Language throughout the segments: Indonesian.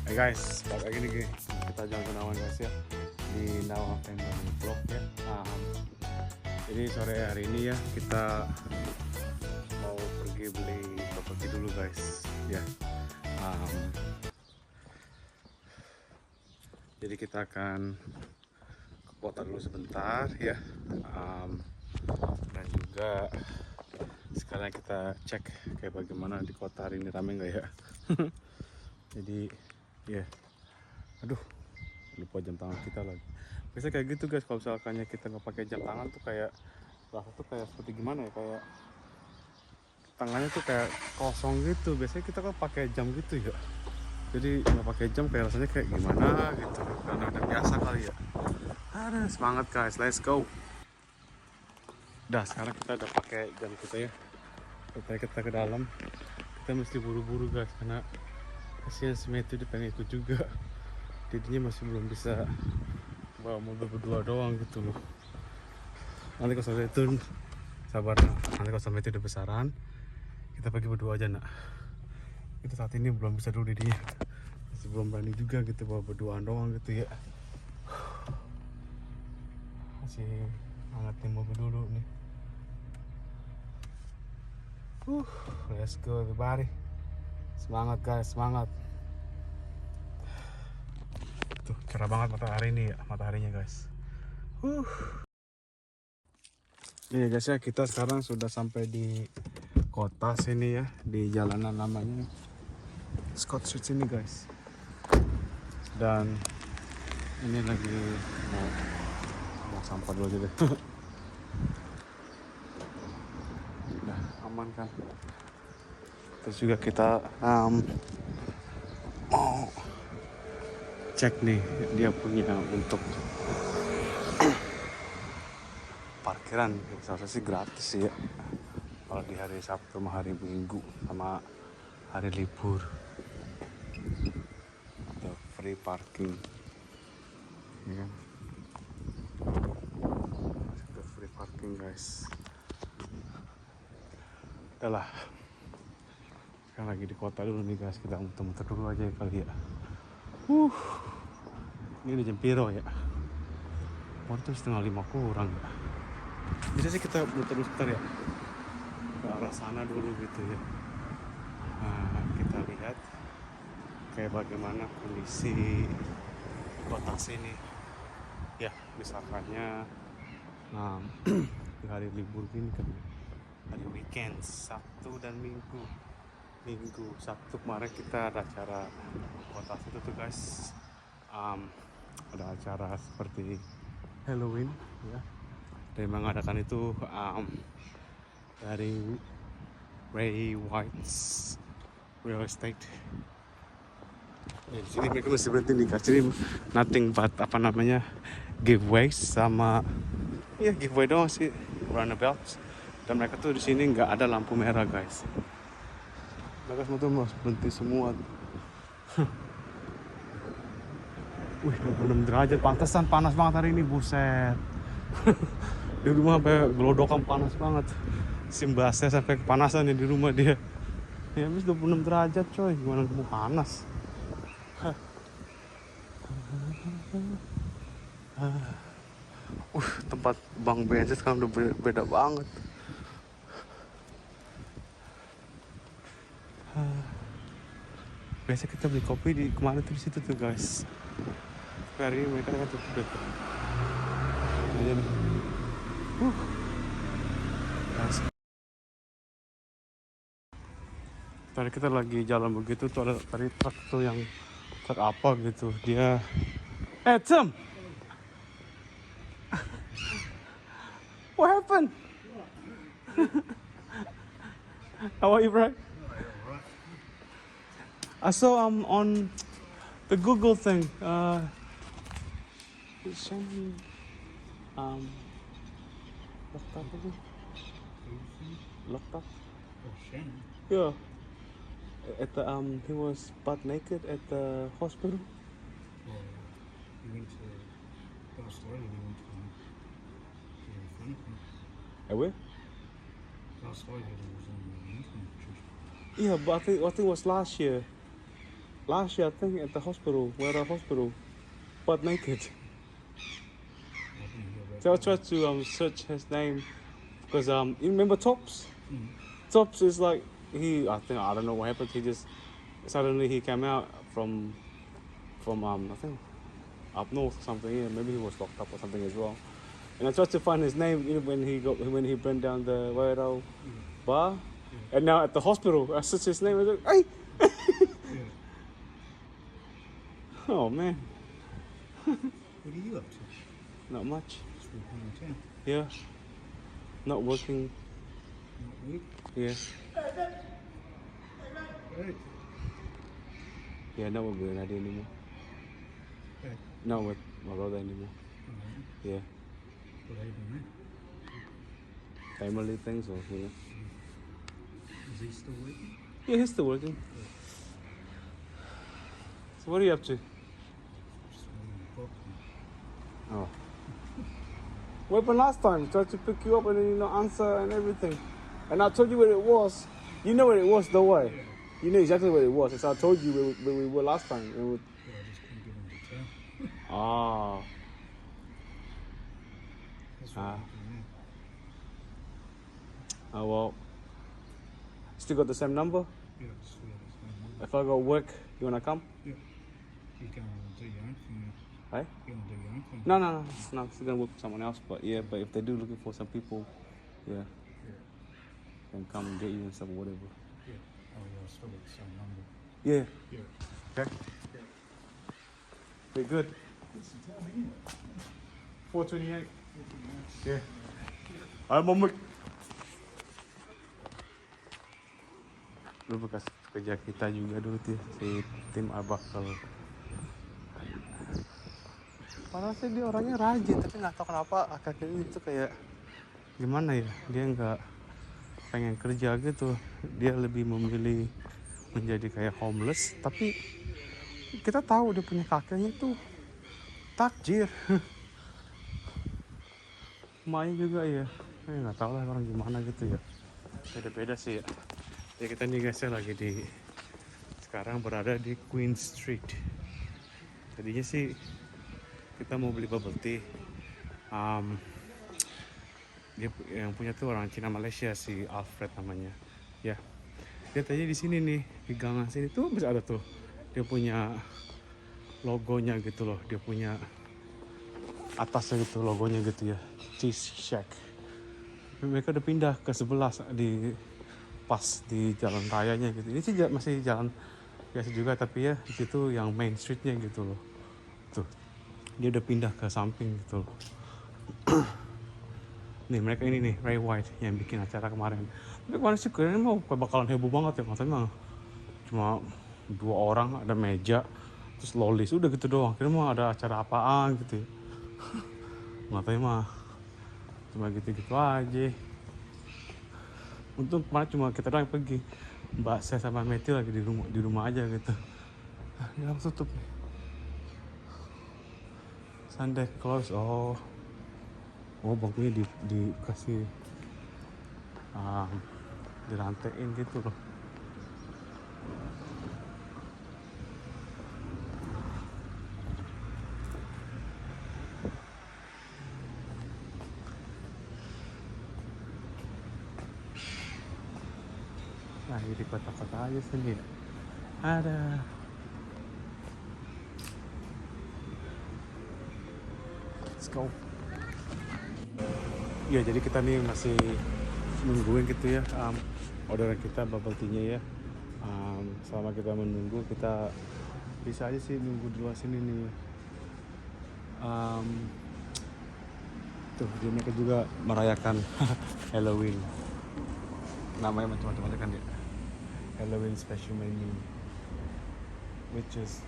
Hey guys, balik lagi nih kita jalan-jalan guys ya di Nawang Family Vlog ya. Jadi sore hari ini ya kita mau pergi beli properti dulu guys ya. Jadi kita akan ke kota dulu sebentar ya. Dan juga sekalian kita cek kayak bagaimana di kota hari ini, rame nggak ya. Jadi ya, aduh lupa jam tangan kita lagi. Biasanya kayak gitu guys, kalau misalkannya kita nggak pakai jam tangan tuh kayak rasa tuh kayak seperti gimana ya, kayak tangannya tuh kayak kosong gitu. Biasanya kita kan pakai jam gitu ya, jadi nggak pakai jam kayak rasanya kayak gimana gitu, karena udah biasa kali ya. Ada semangat guys, let's go. Dah sekarang kita udah pakai jam kita ya. Supaya kita ke dalam, kita mesti buru-buru guys, karena kasihan si Matthew dia pengen ikut juga. Jadinya masih belum bisa bawa mobil berdua doang gitu loh. Nanti kalau sampai itu sabar, nanti kalau sampai itu udah besaran kita pergi berdua aja nak. Kita saat ini belum bisa dulu dia, masih belum berani juga gitu bawa berduaan doang gitu ya. Masih hangatin mobil dulu nih. Let's go everybody. Semangat guys, semangat. Tuh cerah banget matahari ini ya, mataharinya guys. Ini guys ya, kita sekarang sudah sampai di kota sini ya, di jalanan namanya Scott Street sini guys. Dan ini lagi mau sampah dulu aja deh. Udah aman kan. Terus juga kita mau cek nih dia punya untuk parkiran. Seharusnya sih gratis sih ya, kalau di hari Sabtu sama hari Minggu sama hari libur atau free parking ya kan. Masih free parking guys. Udah lah, kan lagi di kota dulu nih guys, kita muter-muter dulu aja kali ya. Ini udah jam piro ya, waktu 4:30 kurang ya. Bisa sih kita muter-muter ya ke arah sana dulu gitu ya. Nah, kita lihat kayak bagaimana kondisi kota sini ya, misalkannya di hari libur gini kan, hari weekend Sabtu dan Minggu. Sabtu kemarin kita ada acara kota situ tuh guys. Ada acara seperti Halloween ya, dan mengadakan itu dari Ray White's Real Estate. Ya, di sini mereka masih berhenti dikasih nothing but apa namanya giveaways sama ya giveaway doang sih, runabouts. Dan mereka tuh di sini nggak ada lampu merah guys. Mereka semua tuh harus berhenti semua. Wih, 26 derajat, pantesan panas banget hari ini, buset. Di rumah sampai gelodokan panas banget. Simbasnya sampai kepanasan ya di rumah dia. Ya habis 26 derajat coy, gimana mau panas. Tempat Bang bensin sekarang udah beda banget. Biasa kita beli kopi di kemarin tuh di situ tuh guys. Hari ini mereka kan tutup deh. Jadi, tadi kita lagi jalan begitu tuh ada tadi truk tuh yang truk apa gitu dia. Tim, what happened? How are you, bro? I saw on the Google thing. It showed me locked up again. Locked up. Yeah. At the he was butt naked at the hospital. He went to Australia. He went to Where? Australia. He was in the England. Yeah, but I think it was last year. last year I think at the hospital, hospital, butt naked. So I tried to search his name because you remember Tops? Tops is like I don't know what happened. He just suddenly he came out from I think up north or something. Yeah, maybe he was locked up or something as well. And I tried to find his name when he burned down the Wairau bar, and now at the hospital I searched his name. I was like, hey, Yeah. oh man, What are you up to? not much. Just walking around town. Yeah, not working. Not work. Yeah, Right. yeah, not with Nadia anymore. Hey. Not with my brother anymore. Alright. Yeah, What happened family things or there? Is he still working? Yeah, he's still working. So what are you up to? Just waiting to talk to him. Oh. What happened last time? Tried to pick you up and then you answer and everything. And I told you where it was. You know where it was, though, why? Yeah. You know exactly where it was. So I told you where we were last time. But I just couldn't get him to town. Ah. That's what Ah. I'm doing Oh, well. Still got the same number? now. Yeah, just feel the same number. If I got work, you wanna come? Yeah. You can do your own thing. Hey? You can do your own thing. No. It's not. Still gonna work for someone else. But yeah, but if they do looking for some people, yeah, Yeah. can come and get you and stuff or whatever. Yeah. Oh, yeah, I still got the same number. Yeah. Yeah. Okay. Pretty good. 428. Yeah. I'm on Lu bekas kerja kita juga dulu tuh si tim Abakal. Padahal sih dia orangnya rajin tapi nggak tahu kenapa akhir-akhir ini tuh kayak gimana ya, dia nggak pengen kerja gitu, dia lebih memilih menjadi kayak homeless. Tapi kita tahu dia punya kakeknya tuh takjir. Emaknya juga ya, nggak tahu lah orang gimana gitu ya, beda-beda sih ya. Ya kita nih guys lagi sekarang berada di Queen Street. Tadinya sih kita mau beli bubble tea. Dia yang punya tuh orang Cina Malaysia, si Alfred namanya. Ya, dia tadi di sini nih di gangan sini tuh masih ada tuh. Dia punya logonya gitu loh. Dia punya atasnya gitu logonya gitu ya, Cheese Shack. Mereka udah pindah ke sebelah pas di jalan rayanya gitu. Ini sih masih jalan biasa juga tapi ya di situ yang main streetnya gitu loh. Tuh, dia udah pindah ke samping gitu loh. Nih mereka ini nih Ray White yang bikin acara kemarin. Tapi kemarin sih kayaknya mau bakalan heboh banget ya, katanya mah cuma 2 orang, ada meja, terus lolis udah gitu doang. Kira mau ada acara apaan gitu ya. Katanya mah cuma gitu-gitu aja. Untung kemarin cuma kita doang yang pergi. Mbak saya sama Matthew lagi di rumah aja gitu. Ini langsung tutup nih. Sunday close. Oh bangkunya dikasih dirantain gitu loh. Nah di kota-kota aja sendiri ada. Let's go. Ya jadi kita nih masih nungguin gitu ya orderan kita bubble tea-nya ya. Selama kita menunggu kita bisa aja sih nunggu di luar sini nih. Tuh dia mereka juga merayakan Halloween. Namanya macam-macam kan ya. Halloween special menu, which is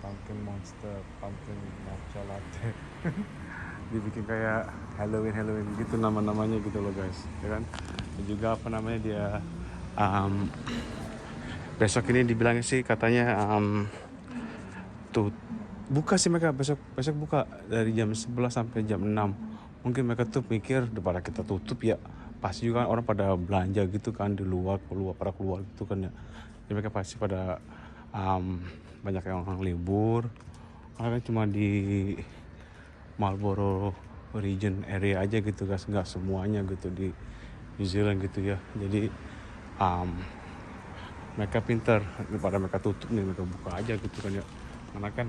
pumpkin monster, pumpkin matcha latte. Dibikin kayak Halloween gitu nama-namanya gitu loh guys, ya kan. Dan juga apa namanya dia besok ini dibilangnya sih katanya tuh buka sih mereka besok buka dari jam 11 sampai jam 6. Mungkin mereka tuh mikir daripada kita tutup ya pasti juga kan orang pada belanja gitu kan di luar pada keluar gitu kan ya. Jadi mereka pasti pada banyak yang orang libur karena kan cuma di Marlborough region area aja gitu guys, nggak semuanya gitu di New Zealand gitu ya. Jadi mereka pinter, daripada mereka tutup nih mereka buka aja gitu kan ya, karena kan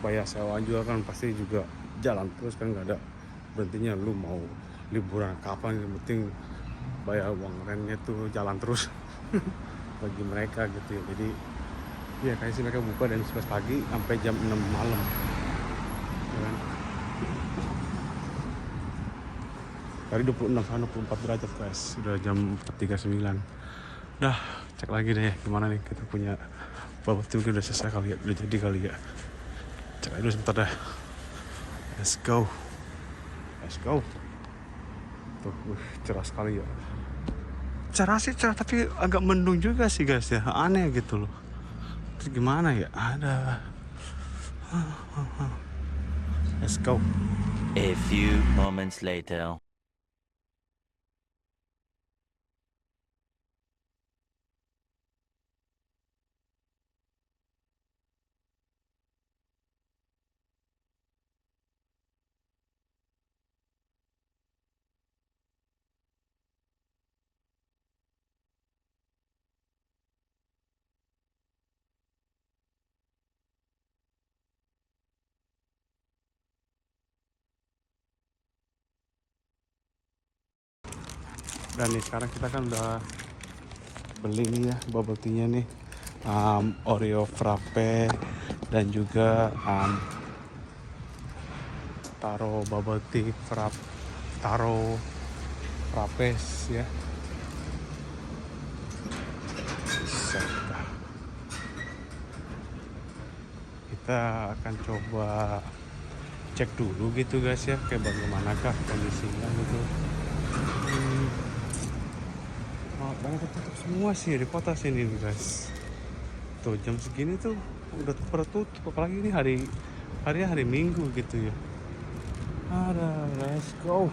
bayar sewa juga kan pasti juga jalan terus kan, nggak ada berhentinya. Lu mau liburan kapan yang penting bayar uang rentnya tuh jalan terus bagi mereka gitu ya. Jadi ya kayak sih mereka buka dari 11 pagi sampai jam 6 malam ya kan. Tadi 26 sana 24 derajat guys, udah jam 4.39. Dah cek lagi deh gimana nih, kita punya bubble tea mungkin udah selesai kali ya, udah jadi kali ya. Cek aja dulu sebentar dah. Let's go. Tuh cerah sekali ya. Cerah sih cerah, tapi agak mendung juga sih guys ya, aneh gitu loh. Terus gimana ya, ada let's go. A few moments later. Dan nih sekarang kita kan udah beli nih ya bubble tea-nya nih, Oreo frappe dan juga taro bubble tea taro frappes ya. Set. Kita akan coba cek dulu gitu guys ya, kayak bagaimanakah kondisinya gitu. Banyak tutup semua sih di kota sini guys. Tuh jam segini tuh udah pada tutup, apalagi ini hari Minggu gitu ya. Ada, let's go.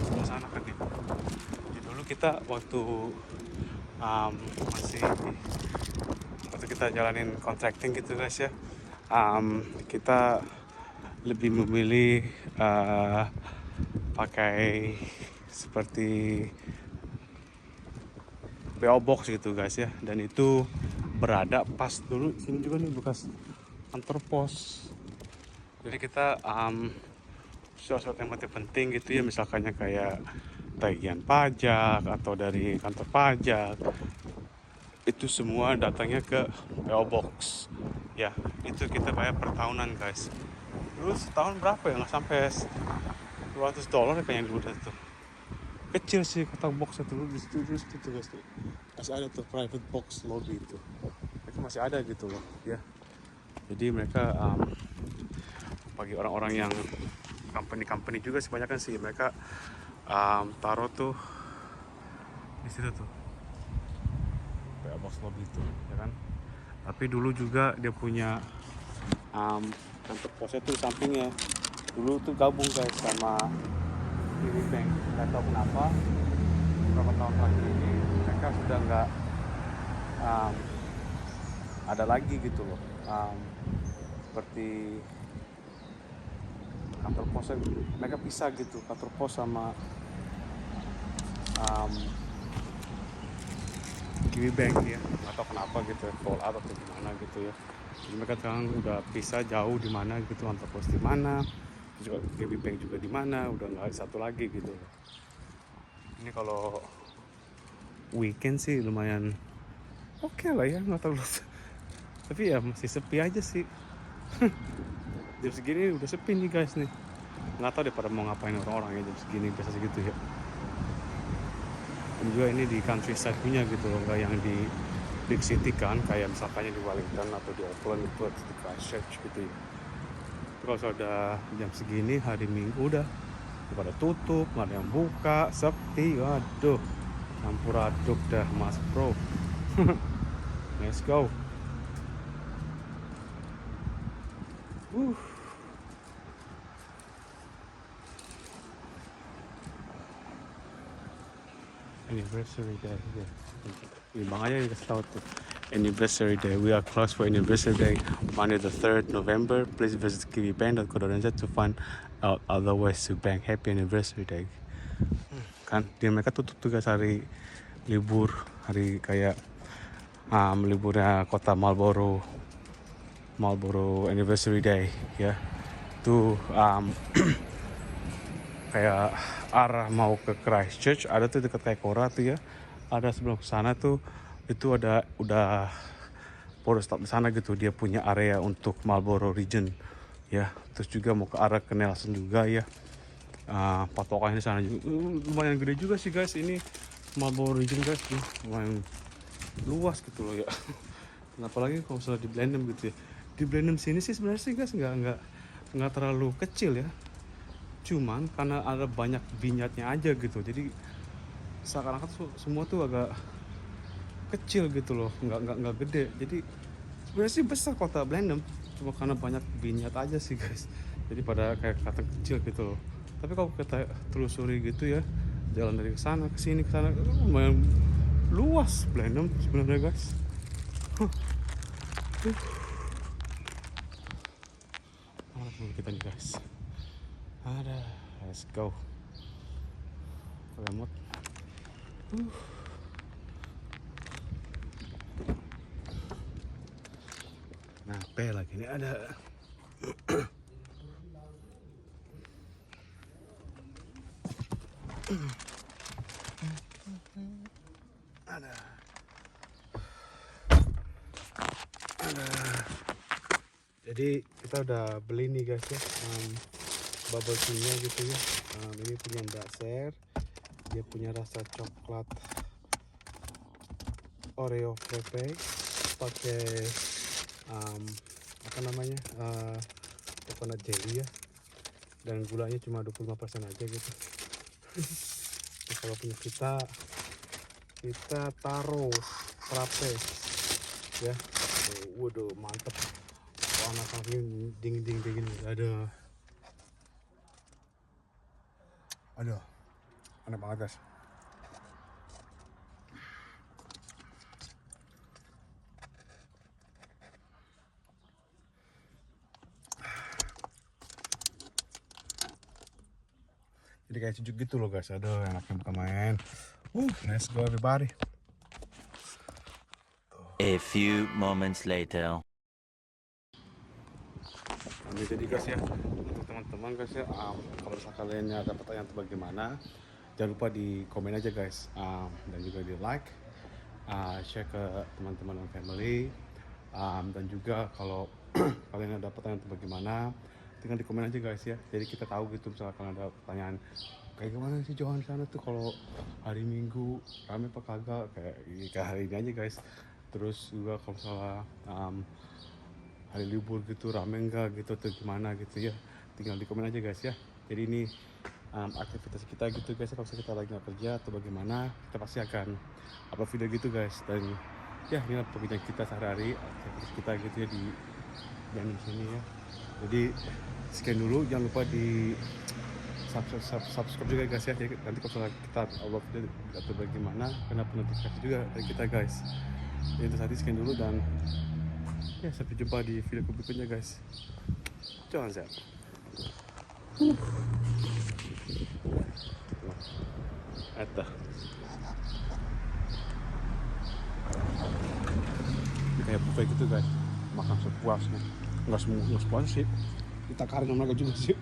Sebelah sana kan nih. Jadi dulu kita waktu kita jalanin contracting gitu guys ya, kita lebih memilih pakai seperti PO Box gitu guys ya, dan itu berada pas dulu sini juga nih bekas kantor pos. Jadi kita sesuatu yang penting gitu ya, misalkannya kayak tagihan pajak atau dari kantor pajak, itu semua datangnya ke PO Box ya. Itu kita bayar per tahunan guys. Dulu setahun berapa ya, nggak sampai $200 kayaknya dulu tuh. Kecil sih kotak box itu dulu di situ tuh guys tuh. Masih ada tuh private box lobby itu. Itu masih ada gitu loh ya. Jadi mereka bagi orang-orang yang company juga sebanyak kan sih mereka taruh tuh di situ tuh. PO box lobby itu ya kan. Tapi dulu juga dia punya kantor posnya tuh sampingnya. Dulu tuh gabung guys sama Kiwi Bank, nggak tahu kenapa beberapa tahun lagi ini mereka sudah nggak ada lagi gitu loh, seperti kantor pos mereka pisah gitu, kantor pos sama Kiwi Bank ya, nggak tahu kenapa gitu ya, fall out atau gimana gitu ya. Jadi mereka sekarang udah pisah jauh di mana gitu, kantor pos di mana, juga Kiwi Bank juga di mana, udah nggak satu lagi gitu. Ini kalau weekend sih lumayan oke lah ya, nggak terlalu tapi ya masih sepi aja sih. Jam segini udah sepi nih guys nih, nggak tahu deh pada mau ngapain orang-orang ya jam segini biasa segitu ya. Dan juga ini di countryside punya gitu loh, nggak yang di big city kan, kayak misalkannya di Wellington atau di Auckland itu atau di Christchurch gitu ya. Kalau sudah jam segini hari Minggu udah pada tutup, nggak ada yang buka, sepi, waduh campur aduk dah mas bro. Let's go. Anniversary day. Bang aja kasih tahu tuh. Anniversary day. We are closed for anniversary day. Monday the 3rd November. Please visit kiwibank.co.nz to find out other ways to bank. Happy anniversary day. Kan di mereka tutup tuh guys hari libur, hari kayak liburnya kota Marlboro anniversary day ya. Tuh kayak arah mau ke Christchurch ada tuh dekat Kaikoura tuh ya, ada sebelum ke sana tuh itu ada udah Polrestap di sana gitu, dia punya area untuk Marlboro region ya. Terus juga mau ke arah ke Nelson juga ya, patokannya di sana juga lumayan gede juga sih guys. Ini Marlboro region guys tuh lumayan luas gitu loh ya. Apalagi kalau misalnya di Blenheim gitu ya, di Blenheim sini sih sebenarnya sih guys nggak terlalu kecil ya, cuman karena ada banyak vinyardnya aja gitu, jadi seakan-akan semua tuh agak kecil gitu loh, nggak gede. Jadi sebenarnya sih besar kota Blenheim, cuma karena banyak vineyard aja sih guys, jadi pada kayak kata kecil gitu loh. Tapi kalau kita telusuri gitu ya, jalan dari sana ke sini ke sana lumayan luas Blenheim sebenarnya guys. Mana dulu kita nih guys. Ada, let's go. Remote. Nah, P lagi ini ada. Ada. Jadi kita udah beli nih guys ya, bubble tea-nya gitu ya. Ini punya Mbak Ser, dia punya rasa coklat Oreo frappe pakai apa namanya coconut jelly ya, dan gulanya cuma 25% aja gitu. Nah, kalau punya kita taruh frappe ya. Waduh mantep, anak-anak ini dingin ada. Aduh, enak banget guys. Jadi kayak sejuk gitu loh guys. Aduh, enaknya bukan main. Let's go everybody. A few moments later. Jadi guys ya, untuk teman-teman guys ya, kalau misalnya kalian ada pertanyaan atau bagaimana, jangan lupa di komen aja guys, dan juga di like, share ke teman-teman dan family, dan juga kalau kalian ada pertanyaan atau bagaimana, tinggal di komen aja guys ya. Jadi kita tahu gitu misalkan ada pertanyaan kayak gimana sih Johan sana tuh kalau hari Minggu rame apa kagak, kayak hari ini aja guys. Terus juga kalau misalnya hari libur gitu rame enggak gitu atau gimana gitu ya, tinggal di komen aja guys ya. Jadi ini aktivitas kita gitu guys, kalau kita lagi nggak kerja atau bagaimana, kita pasti akan upload video gitu guys. Dan ya inilah perbincangan kita sehari-hari, aktivitas kita gitu ya di sini ya. Jadi sekian dulu, jangan lupa di subscribe juga guys ya. Jadi nanti kalau kita upload video atau bagaimana, kena notifikasi juga dari kita guys. Jadi itu tadi sekian dulu, dan ya sampai jumpa di video berikutnya guys. Jangan zap. Eta. Ini kayak buffet gitu guys, makan sepuasnya. Nggak sepuas sih, kita karena mereka juga sih.